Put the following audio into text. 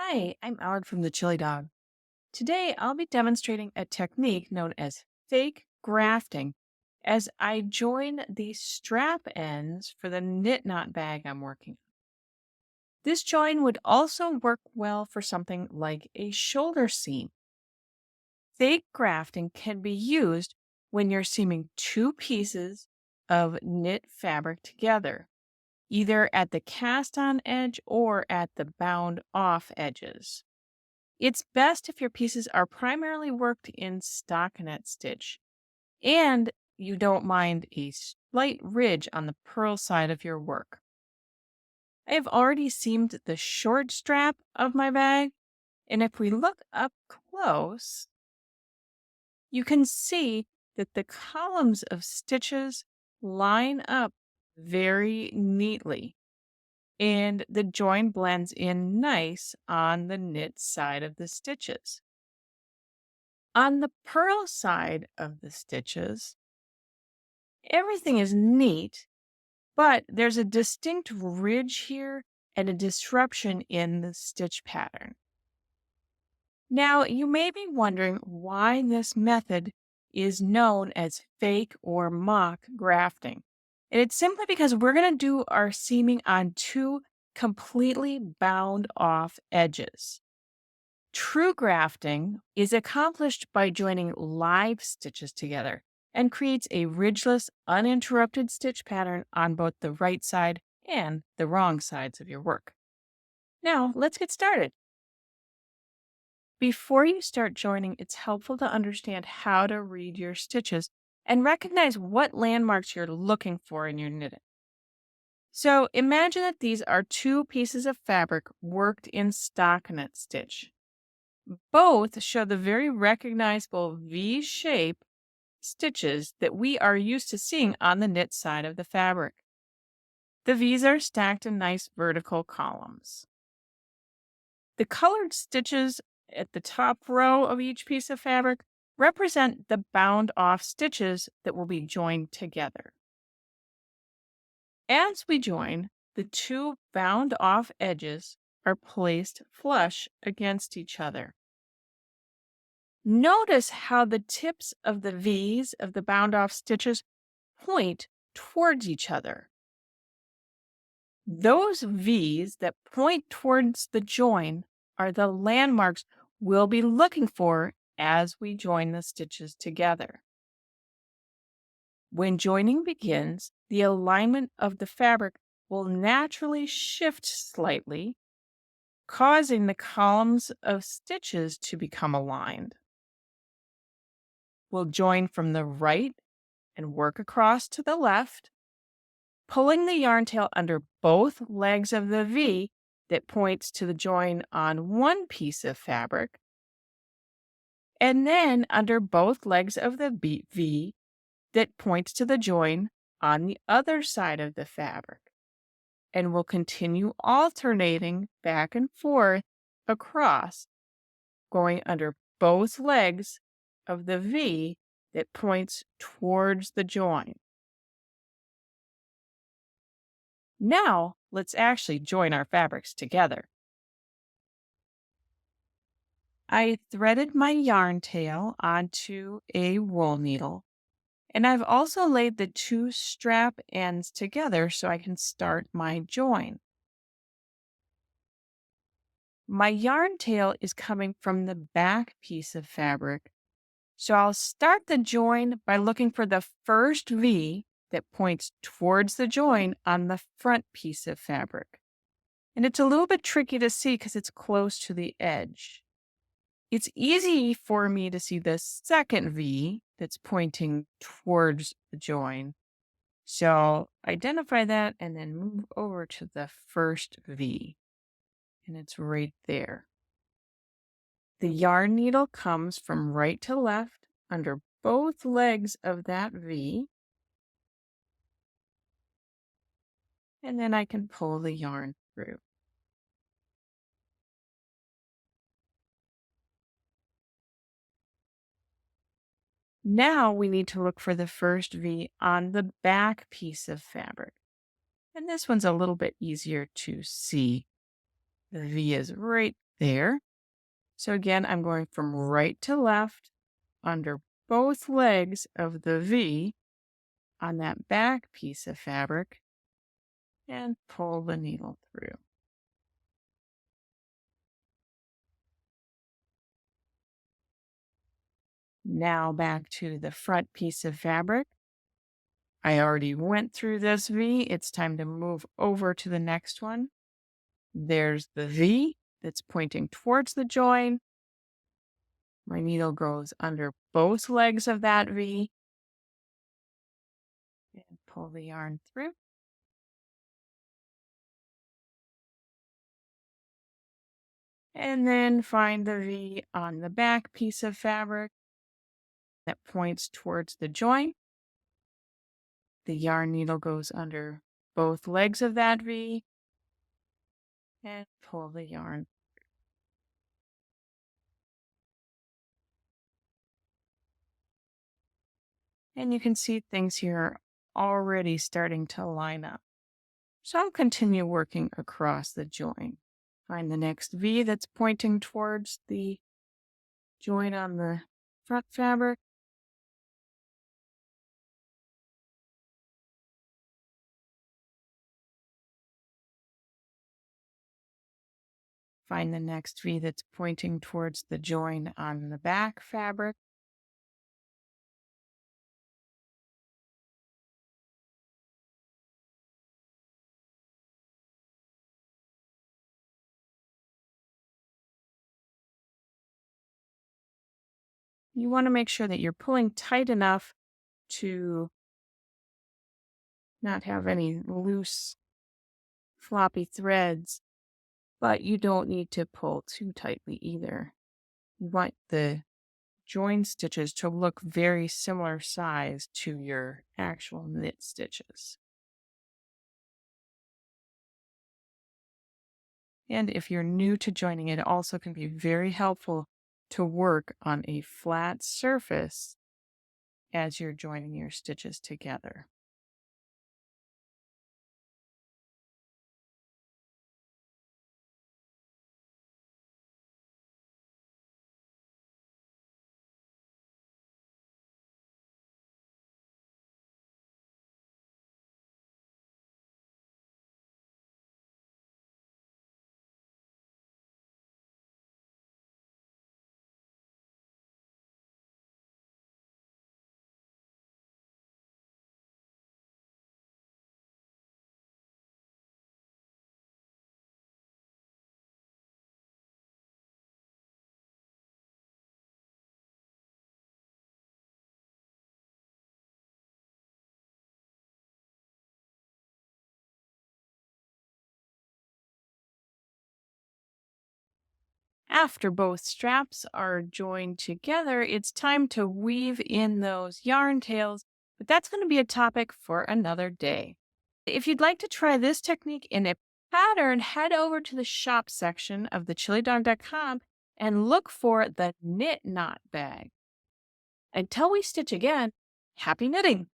Hi, I'm Howard from the Chili Dog. Today I'll be demonstrating a technique known as fake grafting as I join the strap ends for the knit knot bag I'm working on. This join would also work well for something like a shoulder seam. Fake grafting can be used when you're seaming two pieces of knit fabric together, either at the cast on edge or at the bound off edges. It's best if your pieces are primarily worked in stockinette stitch and you don't mind a slight ridge on the purl side of your work. I have already seamed the short strap of my bag, and if we look up close, you can see that the columns of stitches line up very neatly and the join blends in nice on the knit side of the stitches. On the purl side of the stitches, everything is neat, but there's a distinct ridge here and a disruption in the stitch pattern. Now, you may be wondering why this method is known as fake or mock grafting. And it's simply because we're going to do our seaming on two completely bound off edges. True grafting is accomplished by joining live stitches together and creates a ridgeless, uninterrupted stitch pattern on both the right side and the wrong sides of your work. Now, let's get started. Before you start joining, it's helpful to understand how to read your stitches and recognize what landmarks you're looking for in your knitting. So imagine that these are two pieces of fabric worked in stockinette stitch. Both show the very recognizable V shape stitches that we are used to seeing on the knit side of the fabric. The V's are stacked in nice vertical columns. The colored stitches at the top row of each piece of fabric represent the bound off stitches that will be joined together. As we join, the two bound off edges are placed flush against each other. Notice how the tips of the V's of the bound off stitches point towards each other. Those V's that point towards the join are the landmarks we'll be looking for as we join the stitches together. When joining begins, the alignment of the fabric will naturally shift slightly, causing the columns of stitches to become aligned. We'll join from the right and work across to the left, pulling the yarn tail under both legs of the V that points to the join on one piece of fabric, and then under both legs of the V that points to the join on the other side of the fabric. And we'll continue alternating back and forth across, going under both legs of the V that points towards the join. Now, let's actually join our fabrics together. I threaded my yarn tail onto a wool needle, and I've also laid the two strap ends together so I can start my join. My yarn tail is coming from the back piece of fabric, so I'll start the join by looking for the first V that points towards the join on the front piece of fabric. And it's a little bit tricky to see because it's close to the edge. It's easy for me to see the second V that's pointing towards the join. So I'll identify that and then move over to the first V. And it's right there. The yarn needle comes from right to left under both legs of that V. And then I can pull the yarn through. Now we need to look for the first V on the back piece of fabric. And this one's a little bit easier to see. The V is right There. So again, I'm going from right to left under both legs of the V on that back piece of fabric and pull the needle through. Now back to the front piece of fabric. I already went through this V. It's time to move over to the next one. There's the V that's pointing towards the join. My needle goes under both legs of that V and pull the yarn through. And then find the V on the back piece of fabric that points towards the join. The yarn needle goes under both legs of that V and pull the yarn. And you can see things here already starting to line up. So I'll continue working across the join. Find the next V that's pointing towards the join on the front fabric. Find the next V that's pointing towards the join on the back fabric. You want to make sure that you're pulling tight enough to not have any loose, floppy threads, but you don't need to pull too tightly either. You want the join stitches to look very similar size to your actual knit stitches. And if you're new to joining, it also can be very helpful to work on a flat surface as you're joining your stitches together. After both straps are joined together, it's time to weave in those yarn tails, but that's going to be a topic for another day. If you'd like to try this technique in a pattern, head over to the shop section of thechilidog.com and look for the knit knot bag. Until we stitch again, happy knitting!